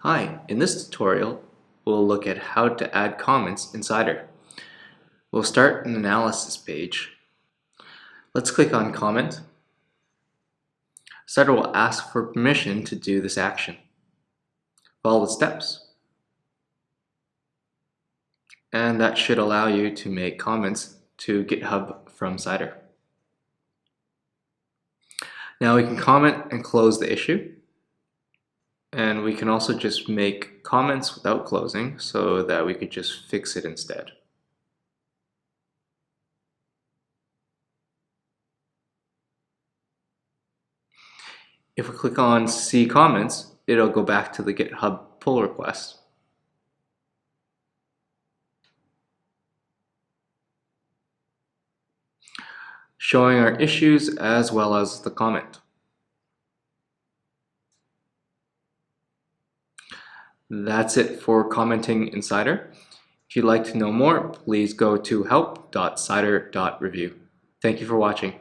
Hi, in this tutorial, we'll look at how to add comments in Cider. We'll start an analysis page. Let's click on Comment. Cider will ask for permission to do this action. Follow the steps. And that should allow you to make comments to GitHub from Cider. Now we can comment and close the issue. And we can also just make comments without closing so that we could just fix it instead. If we click on See Comments, it'll go back to the GitHub pull request. Showing our issues as well as the comment. That's it for commenting in Cider. If you'd like to know more, please go to help.cider.review. Thank you for watching.